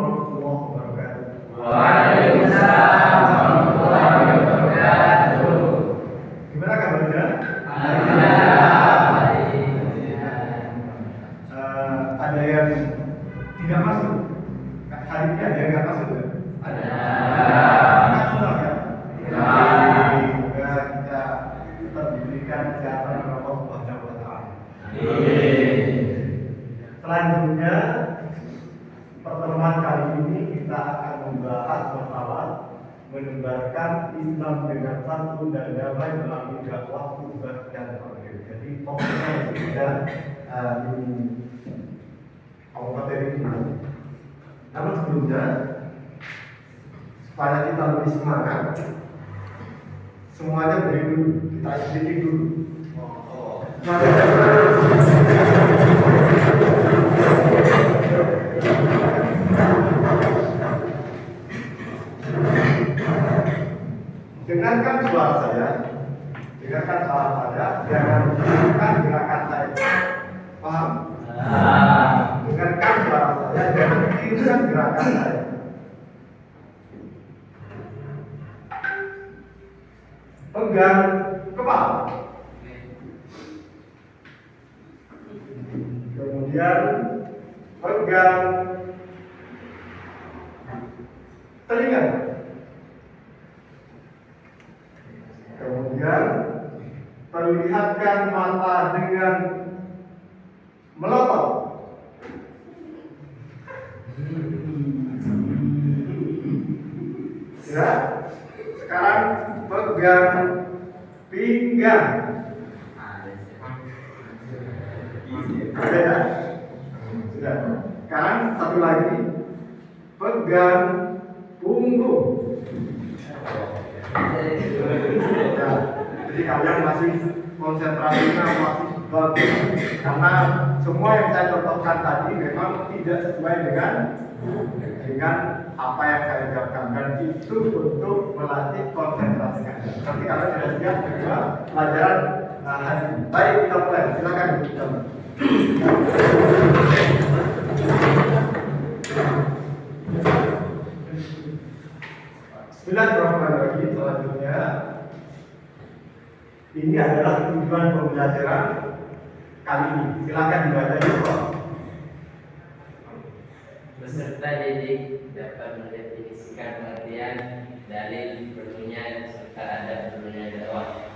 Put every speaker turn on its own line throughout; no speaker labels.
warahmatullahi wabarakatuh.
Waalaikumsalam warahmatullahi wabarakatuh.
Gimana kabarnya?
Alhamdulillah.
Ada yang tidak masuk? Hari ini ada yang nggak masuk ya? Ada. Nggak sholat ya? Semoga kita tetap diberikan kesehatan oleh Allah Subhanahu wa Ta'ala. Selanjutnya, pertemuan kali ini kita akan membahas masalah menebarkan Islam dengan santun dan damai melalui dakwah khutbah dan taklim. Jadi fokusnya kita di materi ini. Namun sebelumnya, supaya kita lebih semangat, semuanya beri dulu, kita isi dulu. Dengarkan suara saya, jangan dengarkan gerakan saya. Paham? Dengarkan suara saya, jangan tirukan gerakan saya. Pegang kepala. Kemudian pegang telinga. Kemudian perlihatkan mata dengan melotot. Ya. Sekarang pegang pinggang. Ada ya? Sudah. Sekarang satu lagi. Pegang punggung. Ya. Jadi kalian masih konsentrasinya masih bagus karena semua yang saya contohkan tadi memang tidak sesuai dengan apa yang saya ucapkan, dan itu untuk melatih konsentrasi kalian. Nanti kalian sudah siap kedua pelajaran hari ini. Baik, kita mulai. Silakan kita. Bismillahirrahmanirrahim. Selanjutnya, ini adalah tujuan pembelajaran kali ini. Silakan dibaca ya.
Peserta didik dapat mendefinisikan pengertian dalil perlunya serta adab perlunya dakwah.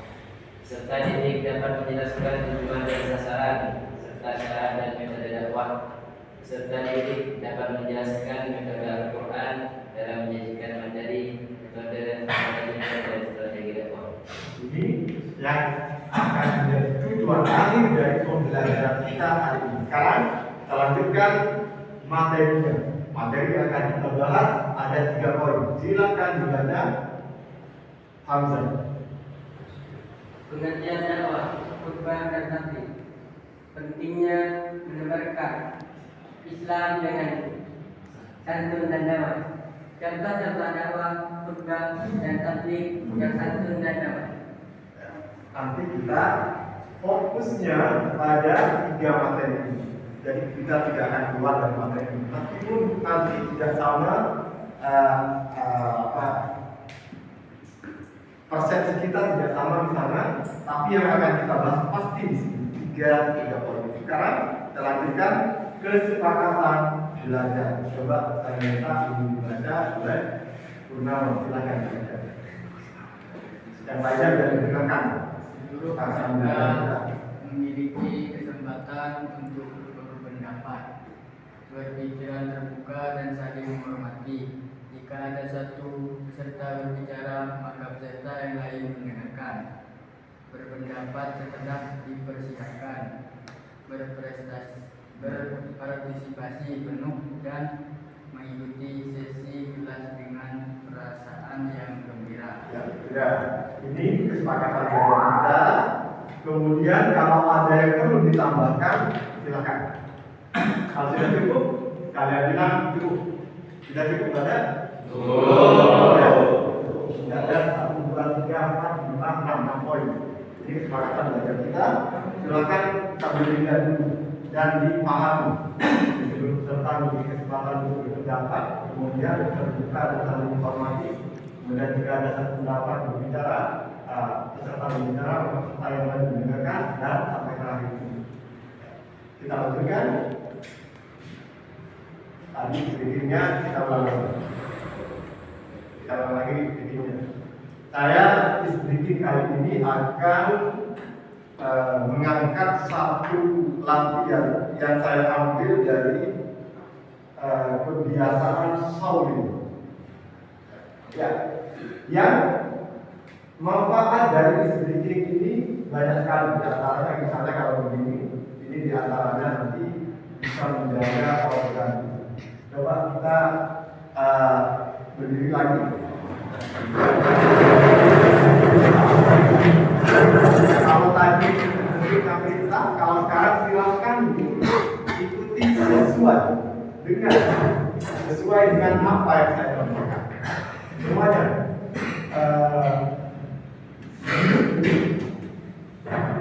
Peserta didik dapat menjelaskan tujuan dan sasaran serta syarat dan metode dakwah. Peserta didik dapat menjelaskan metode Al-Quran dalam menyajikan materi, metode pengajian dan strategi dakwah.
Ini yang akan menjadi tujuan akhir dari pembelajaran kita hari ini. Sekarang kita lanjutkan materinya. Materi yang akan kita bahas ada 3 poin. Silakan dibaca, Hamzah.
Pengertian dakwah, khutbah dan taklim. Pentingnya menebarkan Islam dengan santun dan damai. Contoh-contoh dakwah, khutbah dan taklim yang santun dan damai.
Nanti kita fokusnya pada 3 materi ini. Jadi kita tidak akan keluar dari materi ini. Meskipun nanti tidak sama persepsi kita tidak sama di sana, tapi yang akan kita bahas pasti di sini 3 poin. Sekarang kita lanjutkan kesepakatan belajar. Coba saya minta ini dibaca oleh Purnama. Silakan dibaca. Yang lainnya sudah didengarkan.
Seluruh peserta memiliki kesempatan untuk berpendapat, berpikiran terbuka dan saling menghormati. Jika ada satu peserta berbicara, maka peserta yang lain mendengarkan. Berpendapat setelah dipersilakan. Berpartisipasi penuh dan mengikuti sesi kelas dengan perasaan yang gembira.
Ya, sudah. Ini kesepakatan dari kita. Kemudian kalau ada yang perlu ditambahkan, silakan. Kalau sudah cukup, kalian bilang cukup. Sudah cukup ada? Sudah ada 1, 2, 3, 4, 5, 6 poin. Ini kesepakatan belajar kita. Silakan sambil lihat dulu. dan dipahami. Serta memiliki kesempatan untuk berpendapat, kemudian terbuka dan saling informasi. Kemudian jika ada satu pendapat berbicara, peserta berbicara, peserta yang lain mendengarkan, dan sampai terakhir. Kita lanjutkan. Tadi sedikitnya kita ulang lagi sedikitnya. Saya sedikit kali ini akan mengangkat satu latihan yang saya ambil dari kebiasaan Shaolin. Ya, yang manfaat dari sedikit ini banyak sekali. Di antaranya misalnya kalau begini, ini di antaranya nanti bisa menjaga organ. Coba kita berdiri lagi. Kalau tadi kita perintah, kalau sekarang silakan ikuti sesuai dengan apa yang saya sampaikan. Semuanya.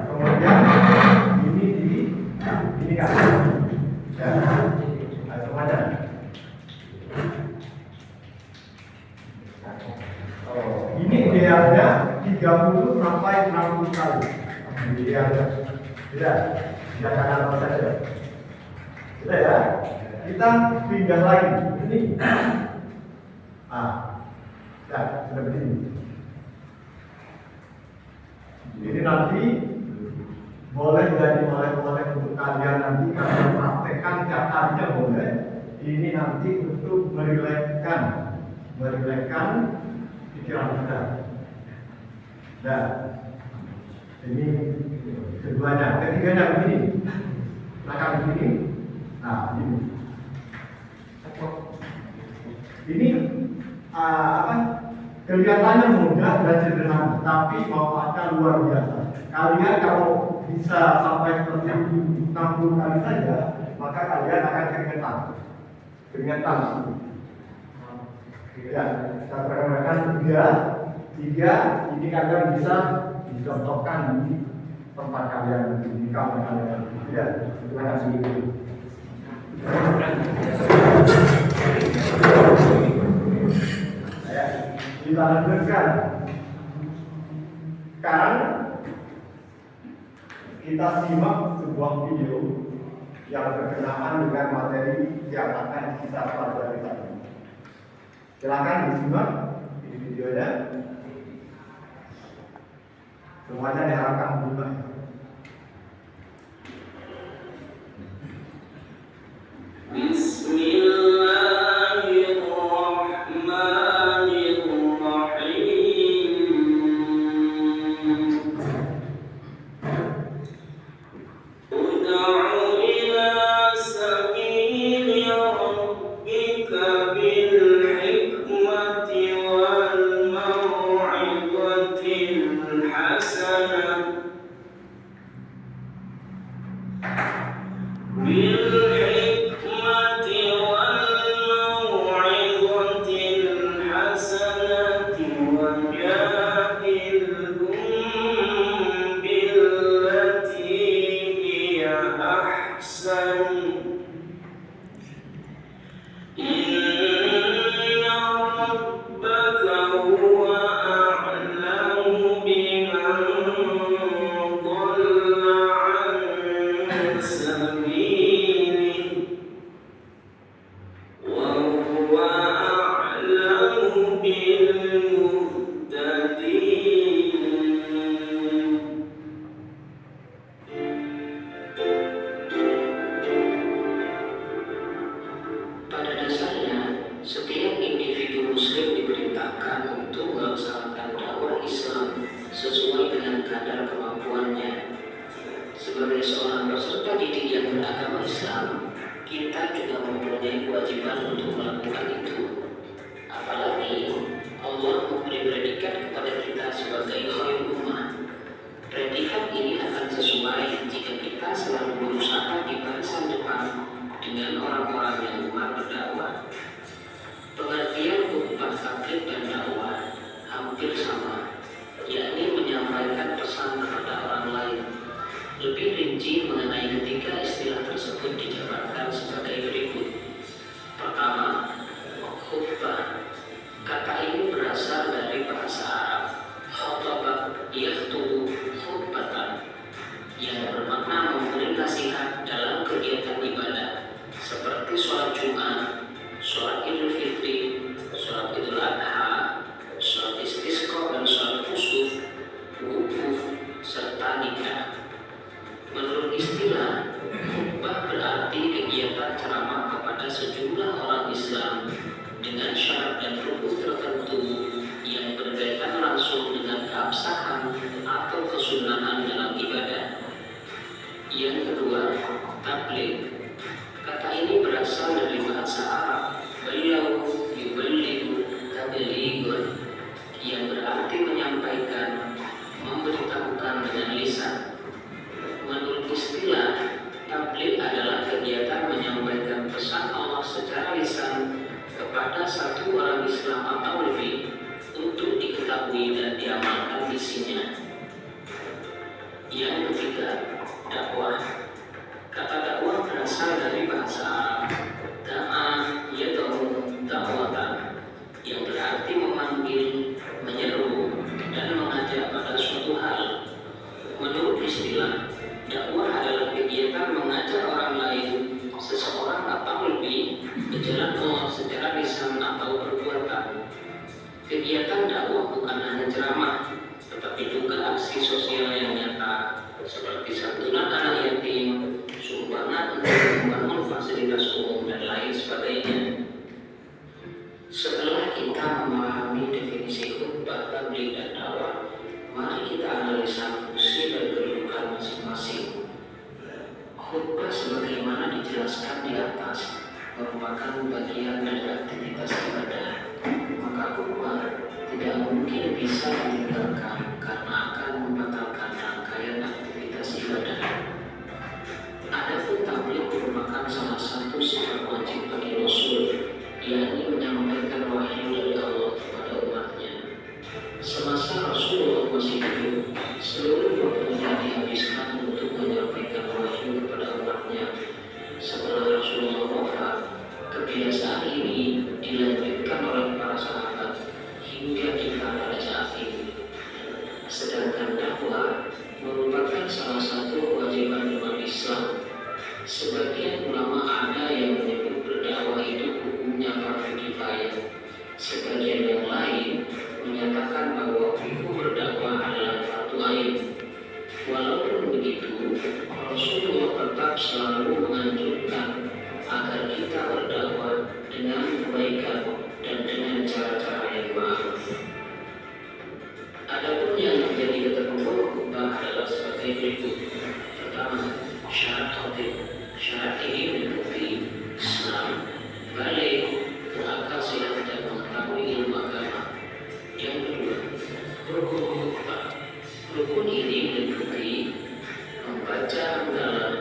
Kemudian ini kan. Ya. Semuanya. Ini idealnya 30 sampai 60 kali. Idealnya. Sudah kanan saja. Sudah ya. Kita pindah lagi. Ini. Ya, sudah begini. Ini nanti boleh jadi oleh untuk kalian nanti kalau praktekkan tiap harinya boleh. Ini nanti untuk merilekskan pikiran kita. Dan ini keduanya, ketiganya begini. Silakan begini. Nah, ini. Ini kelihatannya mudah dan sederhana, tapi manfaatnya luar biasa. Kalian kalau bisa sampai seperti 60 kali saja, maka kalian akan keringetan. Ya, saya perkenalkan tiga, ini kalian bisa dicontohkan di tempat kalian, di kamar kalian. Ya, terima kasih. Kita lanjutkan. Sekarang kita simak sebuah video yang berkenaan dengan materi yang akan kita pelajari tadi. Silakan disimak di videonya. Semuanya diharapkan berubah.
Lebih rinci mengenai ketiga istilah tersebut. tersebut dijabarkan sebagai berikut. Pertama, khutbah. Kata ini berasal dari bahasa Arab khotbah yakhtubu khutbatan, yang bermakna memberi nasihat dalam kegiatan ibadah seperti sholat Jumat, sholat Idul Fitri, sholat Idul Adha, sholat istisqa dan sholat kusuf, wukuf, serta nikah. Menurut istilah, khutbah berarti kegiatan ceramah kepada sejumlah orang Islam dengan syarat dan rukun tertentu yang berkaitan langsung dengan keabsahan atau kesunahan dalam ibadah. Yang kedua, tabligh. Kata ini berasal dari bahasa Arab beliau yuballighu tablighun, yang berarti menyampaikan, memberitahukan dengan lisan. Menurut istilah, tabligh adalah kegiatan menyampaikan pesan Allah secara lisan kepada satu orang Islam atau lebih untuk diketahui dan diamalkan isinya. Yang ketiga, dakwah. Kata dakwah berasal dari bahasa Arab da'a yad'u da'watan, yang berarti memanggil, menyeru, dan mengajak pada suatu hal. Menurut istilah, dakwah adalah kegiatan mengajak orang lain, seseorang atau lebih, ke jalan Allah secara lisan atau perbuatan. Kegiatan dakwah bukan hanya ceramah, tetapi juga aksi sosial yang nyata, seperti santunan anak yatim, sumbangan untuk membangun fasilitas umum, dan lain sebagainya. Setelah kita memahami definisi khutbah, tabligh, dan dakwah, mari kita analisa fungsi dan kedudukan masing-masing. Khutbah sebagaimana dijelaskan di atas merupakan bagian dari aktivitas ibadah, maka khutbah tidak mungkin bisa ditinggalkan karena akan membatalkan rangkaian aktivitas ibadah. Adapun tabligh merupakan salah satu sifat wajib bagi Rasul, yakni menyampaikan wahyu dari Allah kepada umatnya. Semasa Rasulullah masih hidup, seluruh waktunya dihabiskan untuk menyampaikan wahyu kepada umatnya. Setelah Rasulullah wafat, kebiasaan ini dilanjutkan oleh para sahabat hingga kita pada saat ini. Sedangkan dakwah merupakan salah satu kewajiban umat Islam. Sebagian ulama ada yang menyebut berdakwah itu hukumnya fardu kifayah. Sebagian yang lain menyatakan bahwa hukum berdakwah adalah fardu ain. Walaupun begitu, Rasulullah tetap selalu menganjurkan agar kita berdakwah dengan kebaikan dan dengan cara-cara yang ma'ruf. Adapun yang menjadi ketentuan khutbah adalah sebagai berikut. Pertama, syarat khatib. Syarat ini meliputi Islam, balik, berakal sehat, dan mengetahui ilmu agama. Yang kedua, rukun khutbah. Rukun ini meliputi membaca hamdalah,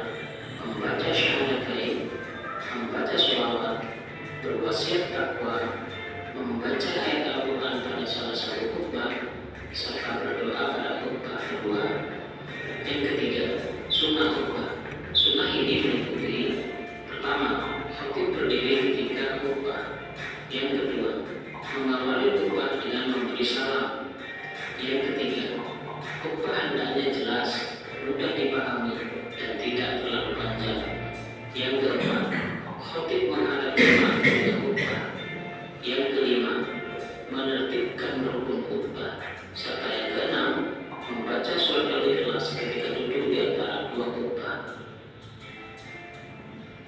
membaca syahadatain, membaca sholawat, berwasiat takwa, membaca ayat Al-Quran pada salah satu khutbah, serta berdoa pada khutbah kedua. Yang ketiga, sunnah khutbah. Sunnah ini meliputi pertama, khatib berdiri ketika khutbah. Yang kedua, mengawali khutbah dengan memberi salam. Yang ketiga, khutbah hendaknya jelas, mudah dipahami, dan tidak terlalu panjang. Yang keempat, khatib menghadap jemaah ketika khutbah. Yang kelima, menertibkan rukun khutbah. Serta yang keenam, membaca surat Al-Ikhlas ketika duduk di antara dua khutbah.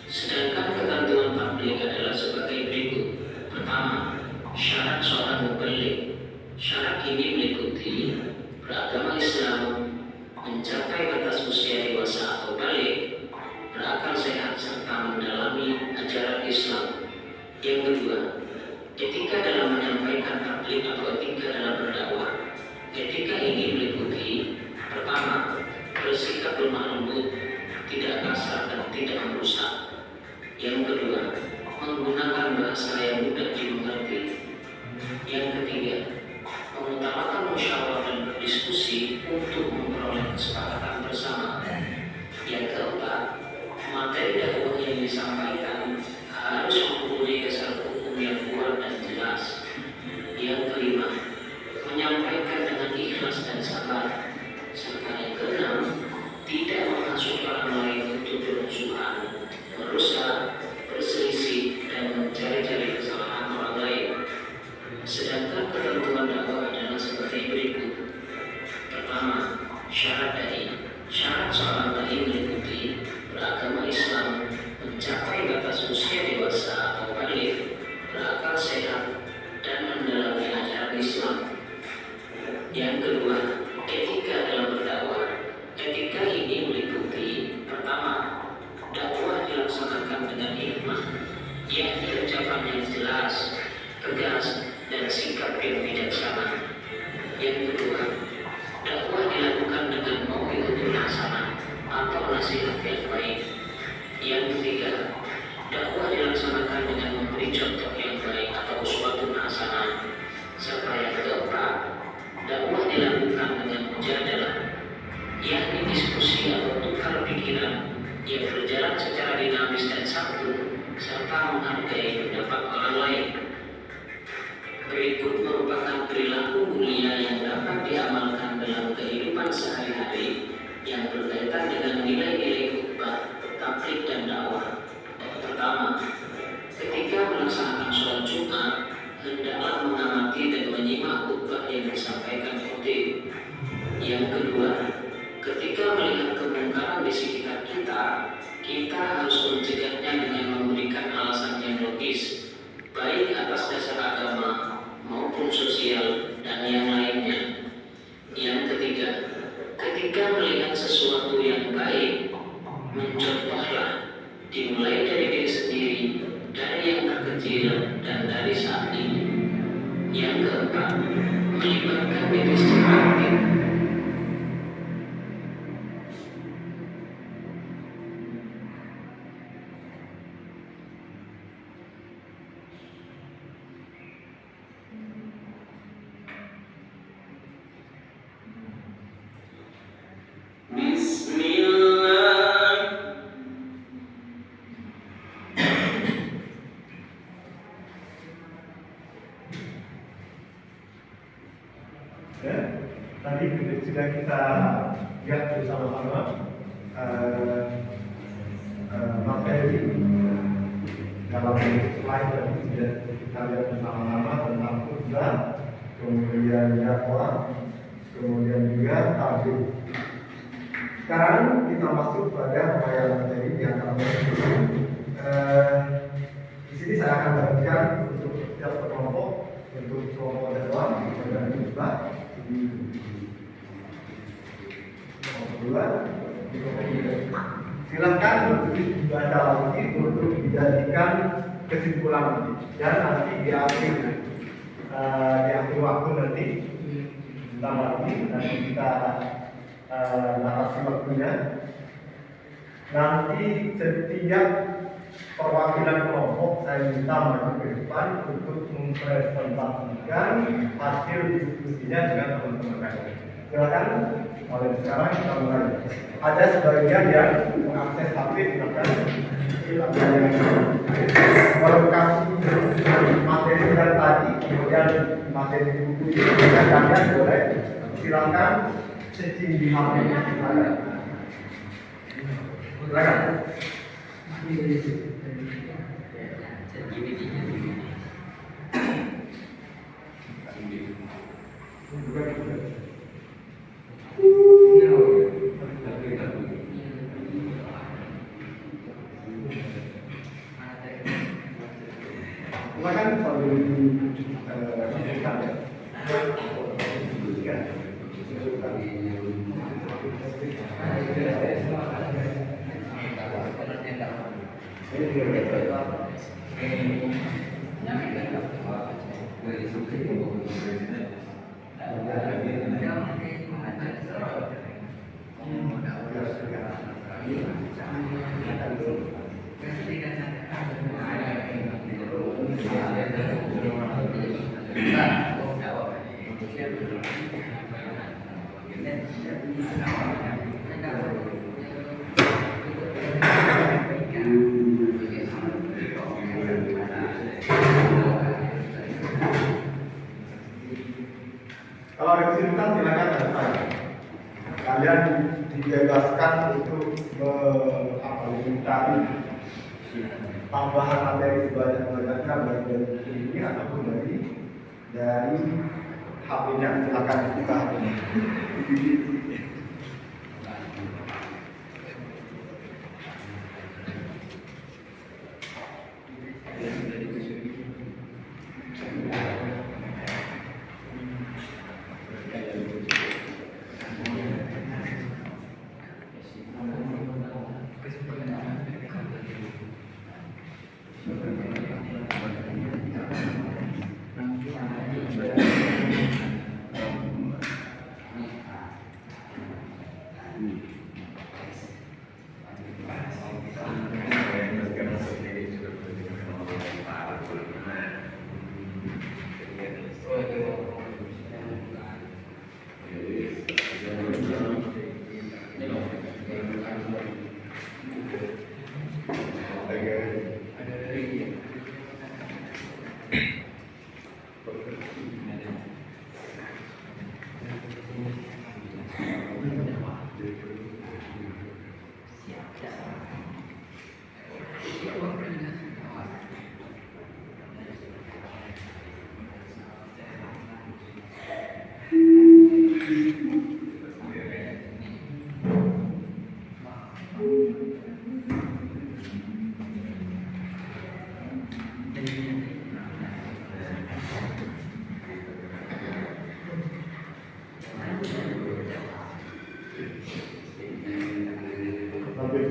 Sedangkan ketentuan tabligh adalah sebagai berikut. Pertama, syarat seorang muballigh. Syarat ini meliputi beragama Islam, mencapai batas usia dewasa atau balik, berakal sehat, serta mendalami ajaran Islam. Yang kedua, etika dalam menyampaikan tabligh atau etika dalam berdakwah. Etika ini meliputi pertama, bersikap lemah lembut, tidak kasar dan tidak merusak. Yang kedua, menggunakan bahasa yang mudah dimengerti. Yang ketiga, mengutamakan musyawarah dan berdiskusi untuk memperoleh kesepakatan bersama. Yang keempat, materi dakwah dengan hikmah, yakni ucapan yang jelas, tegas, dan sikap yang bijaksana. Yang kedua, dakwah dilakukan dengan mau'izatul hasanah atau nasihat yang baik. Yang ketiga, dakwah dilaksanakan dengan memberi contoh yang baik atau uswatun hasanah. Serta yang keempat, dakwah dilakukan dengan mujadalah, yakni diskusi atau tukar pikiran yang berjalan secara dinamis dan santun serta menghargai pendapat orang lain. Berikut merupakan perilaku mulia yang dapat diamalkan dalam kehidupan sehari-hari yang berkaitan dengan nilai-nilai khutbah, tabligh dan dakwah. Pertama, ketika melaksanakan sholat Jumat, hendaklah mengamati dan menyimak khutbah yang disampaikan khotib. Yang kedua, ketika melihat kemungkaran di sekitar kita harus mencegahnya dengan memberikan alasan yang logis, baik atas dasar agama maupun sosial dan yang lainnya. Yang ketiga, ketika melihat sesuatu yang baik, mencontohlah, dimulai dari diri sendiri, dari yang terkecil dan dari saat ini. Yang keempat, melibatkan diri secara aktif.
Ya, tadi sudah kita lihat bersama-sama materi dalam slide tadi sudah kita lihat bersama-sama tentang khutbah, kemudian dakwah, kemudian juga tabligh. Sekarang kita masuk pada pembayaran materi yang akan di sini saya akan bagikan untuk setiap kelompok, untuk kelompok dakwah dan khutbah. Silakan untuk dibaca lagi untuk dijadikan kesimpulan dan nanti di akhir waktu nanti kita batasi waktunya. Nanti setiap perwakilan kelompok saya minta maju ke depan untuk mempresentasikan hasil diskusinya dengan teman-teman kalian. Silakan, mulai sekarang kita mulai. Ada sebagian yang mengakses HP, silakan. Melengkapi materi yang tadi, kemudian materi buku ini, dan kalian boleh silakan searching di HP-nya. Silakan. Silakan sambil disampaikan ya. Kalau ada kesulitan silakan tanya. Kalian dibebaskan untuk mencari tambahan materi sebanyak-banyaknya baik dari buku ini ataupun dari HP-nya. Silakan dibuka HP-nya.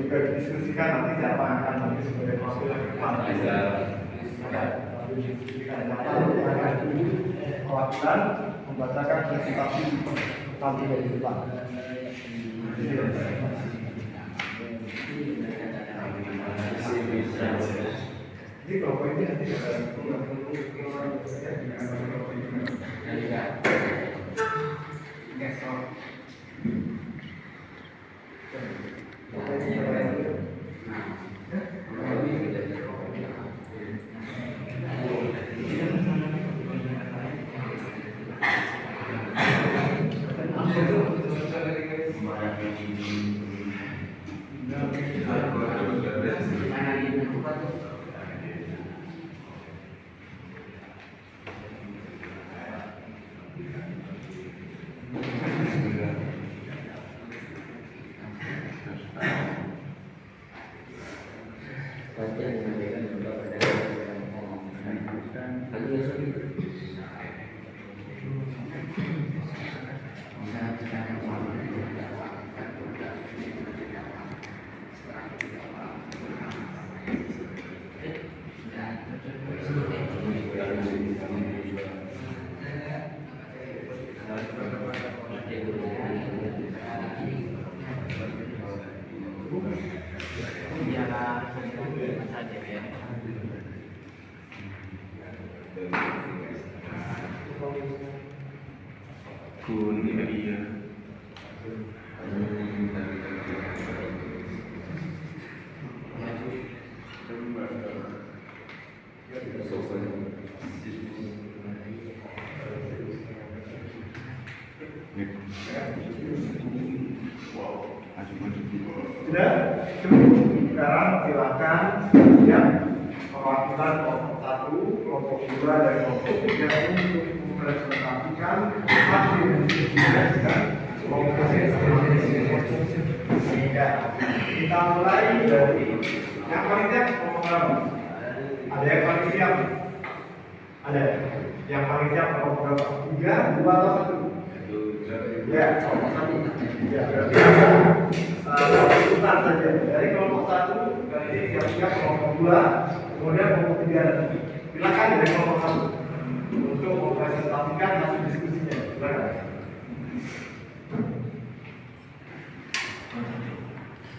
juga didiskusikan nanti siapa yang akan nanti sebagai konsul yang depan. Didiskusikan perwakilan membacakan presentasi nanti dari depan. Jadi kelompok ini nanti ada sudah cukup. Sekarang silakan yang perwakilan kelompok 1, kelompok 2 dan kelompok 3 untuk mempresentasikan hasil diskusinya dengan kelompok sehingga kita mulai dari yang paling siap kelompok berapa? Ada yang paling siap? Ada yang paling siap kelompok berapa? 3, 2 atau 1? Ya, kelompok 1. Ya, berarti urutan saja. Dari kelompok 1 nanti siap-siap kelompok 2, kemudian kelompok 3 nanti. Silakan dari kelompok 1 untuk mempresentasikan hasil diskusinya. Silakan.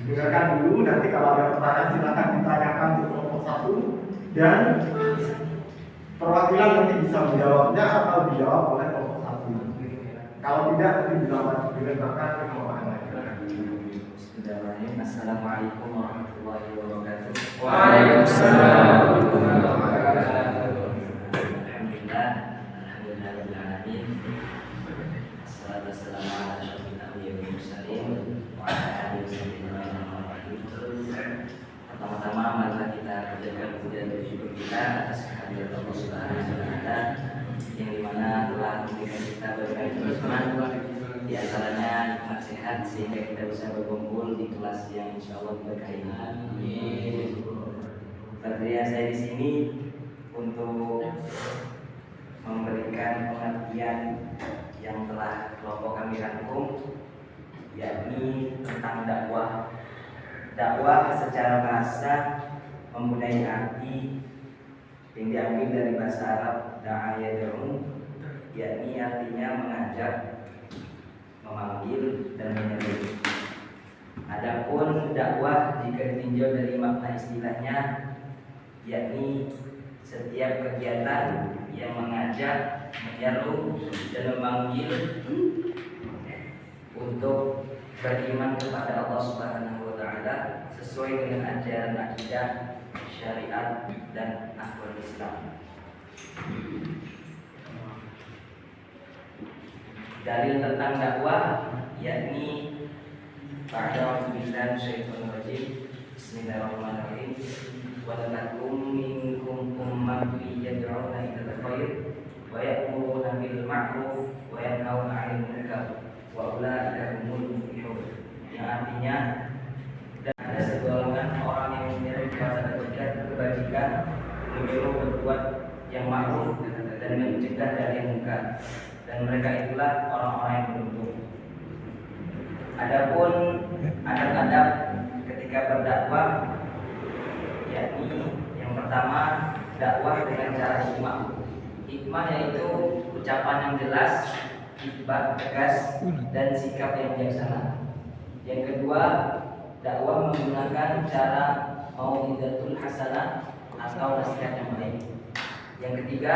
Dengarkan dulu, nanti kalau ada pertanyaan silakan ditanyakan ke kelompok 1 dan perwakilan nanti bisa menjawabnya atau dijawab oleh kelompok 1. Kalau tidak nanti dilemparkan ke kelompok yang lain.
Assalamualaikum warahmatullahi wabarakatuh.
Waalaikumsalam.
Alhamdulillah, alhamdulillahirabbil alamin. Wassalatu wassalamu ala asyrofil anbiya'i wal mursalin wa ala alihi wasallam. Pertama-tama marilah kita panjatkan puja dan syukur kita atas kehadirat Allah Subhanahu wa taala yang dimana telah memberikan kita berbagai nikmat, di antaranya nikmat sehat sehingga kita bisa berkumpul di kelas yang insya Allah berkahi. Amin. Berdiri saya di sini untuk memberikan pengertian yang telah kelompok kami rangkum, yakni tentang dakwah. Dakwah secara bahasa mempunyai arti yang diambil dari bahasa Arab da'a yad'u, yakni artinya mengajak, memanggil dan menyeru. Adapun dakwah jika ditinjau dari makna istilahnya, yakni setiap kegiatan yang mengajak, menyeru dan memanggil untuk beriman kepada Allah Subhanahu wa taala sesuai dengan ajaran akidah, syariat dan akhlak Islam. Dalil tentang dakwah yakni a'udzu billahi minasyaitonir rajim. Bismillahirrahmanirrahim. Wa takum minkum ummatun yad'una ila khair wa ya'muruna bil ma'ruf wa yanhauna 'anil munkar wa ulaika humul muflihun. Yang artinya ada segolongan orang yang menyeru kepada kebajikan, menyuruh berbuat yang ma'ruf dan mencegah dari yang munkar, dan mereka itulah orang-orang yang beruntung. Adapun adab-adab ketika ketika berdakwah, yakni yang pertama dakwah dengan cara hikmah. Hikmah yaitu ucapan yang jelas, hikmah tegas, dan sikap yang bijaksana. Yang kedua, dakwah menggunakan cara mau'izatul hasanah atau nasihat yang baik. Yang ketiga,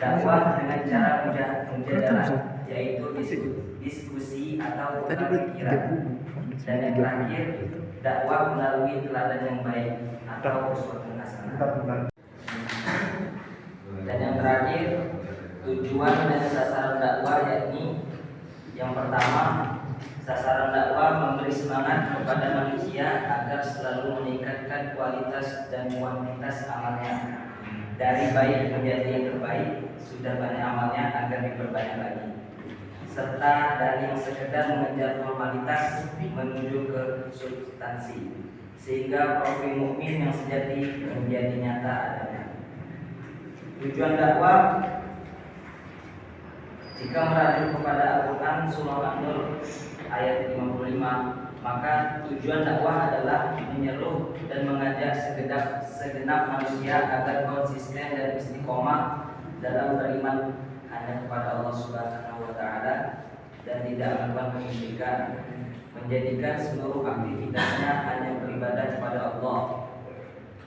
dakwah dengan cara mujadalah, yaitu diskusi atau tukar pikiran. Dan yang terakhir, dakwah melalui teladan yang baik atau uswatun hasanah. Dan yang terakhir, tujuan dan sasaran dakwah yakni yang pertama, sasaran dakwah memberi semangat kepada manusia agar selalu meningkatkan kualitas dan kuantitas amalnya dari baik menjadi yang terbaik. Sudah banyak amalnya agar diperbanyak lagi, serta dari yang sekedar mengejar formalitas menuju ke substansi, sehingga profil mukmin yang sejati menjadi nyata adanya. Tujuan dakwah jika merujuk kepada Al-Quran Surah An-Nur ayat 55, maka tujuan dakwah adalah menyeru dan mengajak segenap manusia agar konsisten dan istiqomah dalam beriman hanya kepada Allah Subhanahu wa Ta'ala dan tidak melakukan kemusyrikan, menjadikan seluruh aktivitasnya hanya beribadah kepada Allah.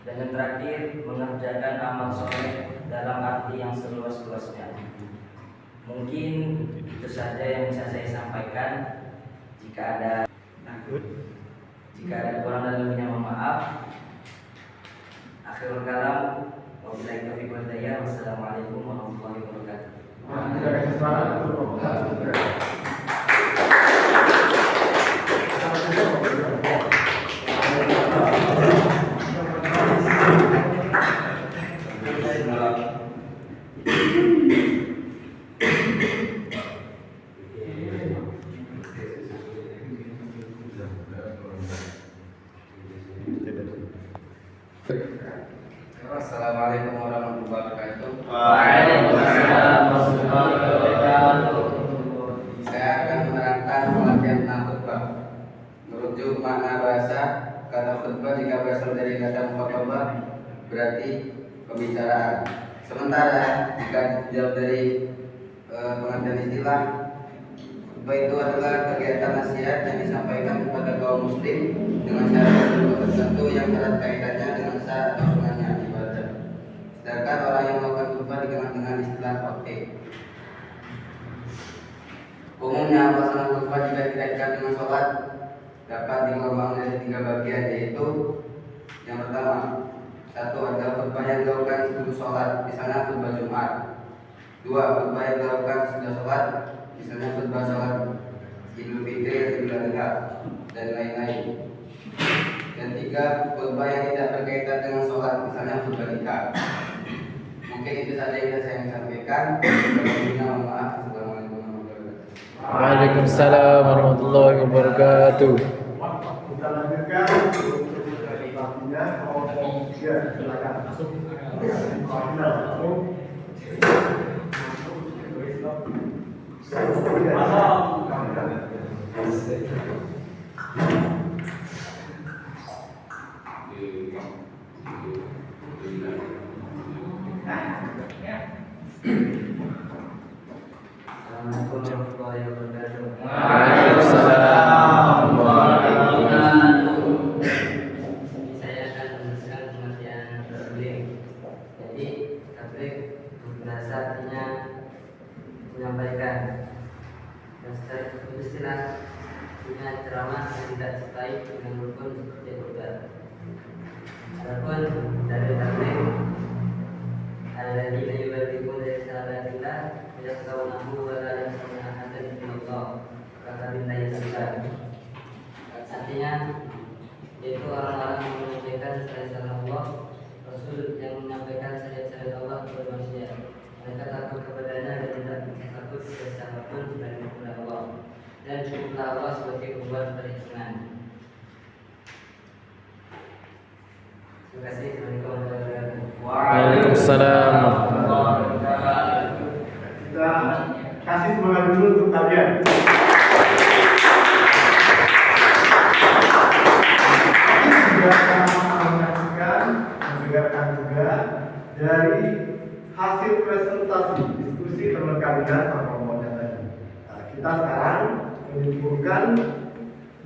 Dan yang terakhir, mengerjakan amal soleh dalam arti yang seluas-luasnya. Mungkin itu saja yang bisa saya sampaikan. Jika ada kurang dan lebihnya mohon maaf. Akhirul kalam, wabillahi taufiq wal hidayah. Wassalamualaikum warahmatullahi wabarakatuh.
Assalamualaikum warahmatullahi wabarakatuh.
Waalaikumsalam warahmatullahi wabarakatuh.
Saya akan menerangkan pengertian tentang khutbah. Merujuk makna bahasa, kata khutbah jika berasal dari kata mukhatabah berarti pembicaraan. Sementara jika jauh dari pengertian istilah, khutbah itu adalah kegiatan nasihat yang disampaikan kepada kaum muslim dengan syarat tertentu yang erat kaitannya dengan syarat atau sunahnya ibadah. Sedangkan orang yang melakukan khutbah dikenal dengan istilah khotib. Umumnya pelaksanaan khutbah jika dikaitkan dengan sholat dapat dikelompokkan dari 3 bagian, yaitu yang pertama, satu adalah khutbah yang dilakukan sebelum sholat, misalnya khutbah Jumat. 2, khutbah yang dilakukan sesudah sholat, misalnya khutbah sholat Idul Fitri atau Idul Adha dan lain-lain. Dan 3, khutbah yang tidak berkaitan dengan sholat, misalnya khutbah nikah. Mungkin itu saja yang saya sampaikan. Mohon maaf. Assalamualaikum warahmatullahi wabarakatuh.
Waalaikumsalam warahmatullahi wabarakatuh.
Kita lanjutkan untuk waktunya. Ya, silakan masuk.
Assalamualaikum warahmatullahi wabarakatuh.
Waalaikumsalam warahmatullahi wabarakatuh.
Saya akan meneruskan pengertian tabligh. Jadi tabligh bahasa artinya menyampaikan. Dan secara istilah punya ceramah yang tidak disertai dengan rukun seperti khutbah. Adapun dari tabligh alladzina yuballighuna risalatillah yaqtawnahu wa la yaqtawna ahadan illallah kata billahi ta'ala. Artinya yaitu orang-orang yang menyampaikan syariat Allah, Rasul yang menyampaikan syariat Allah kepada manusia. Mereka takut kepadanya dan tidak takut kepada siapapun selain kepada Allah, dan cukuplah Allah sebagai pembuat perhitungan. Terima kasih. Assalamualaikum warahmatullahi wabarakatuh.
Waalaikumsalam.
Kita kasih semangat dulu untuk kalian. presentasi diskusi teman kalian sama kelompoknya tadi. Nah, kita sekarang menyimpulkan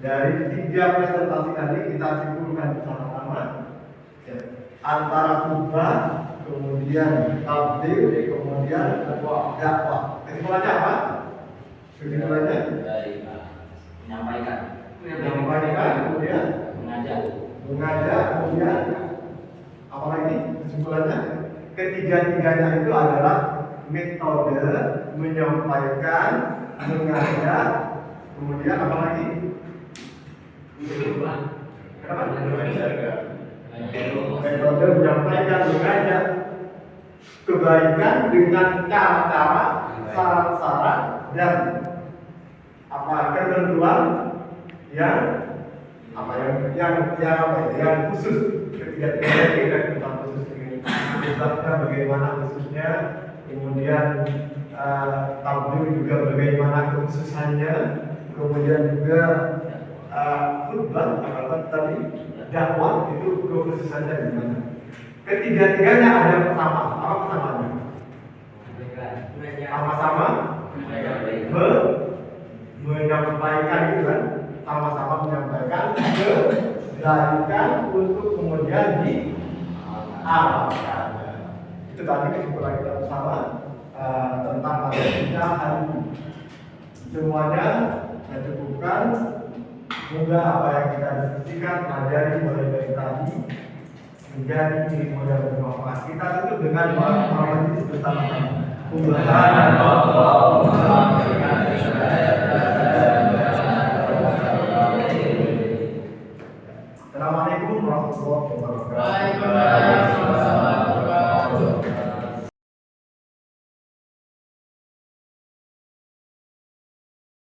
dari 3 presentasi tadi, kita simpulkan bersama-sama ya, antara khutbah, kemudian tabligh, kemudian dakwah. Kesimpulannya apa? Kesimpulannya
Menyampaikan,
menyampaikan, kemudian mengajak, kemudian apa lagi? Kesimpulannya ketiga-tiganya itu adalah metode menyampaikan, mengajak, kemudian apa lagi? Kenapa? Metode menyampaikan, mengajak kebaikan dengan cara-cara, syarat-syarat dan apa ketentuan yang khusus. Ketiga-tiganya kita tentang khusus ini. Sebabnya bagaimana khususnya, kemudian tabligh juga bagaimana kekhususannya, kemudian juga khutbah apa tadi dakwah itu kekhususannya di mana. Ketiga-tiganya ada pertama. Apa pertamanya? Sama-sama menyampaikan itu kan, sama-sama menyampaikan kebaikan untuk kemudian diamalkan. Itu tadi kesimpulan kita bersama tentang materinya hari ini. Semuanya saya cukupkan. Semoga apa yang kita diskusikan pelajari mulai dari tadi menjadi ilmu dan bermanfaat. Kita tutup dengan majlis bersama-sama. Assalamualaikum warahmatullahi wabarakatuh.
Waalaikumsalam.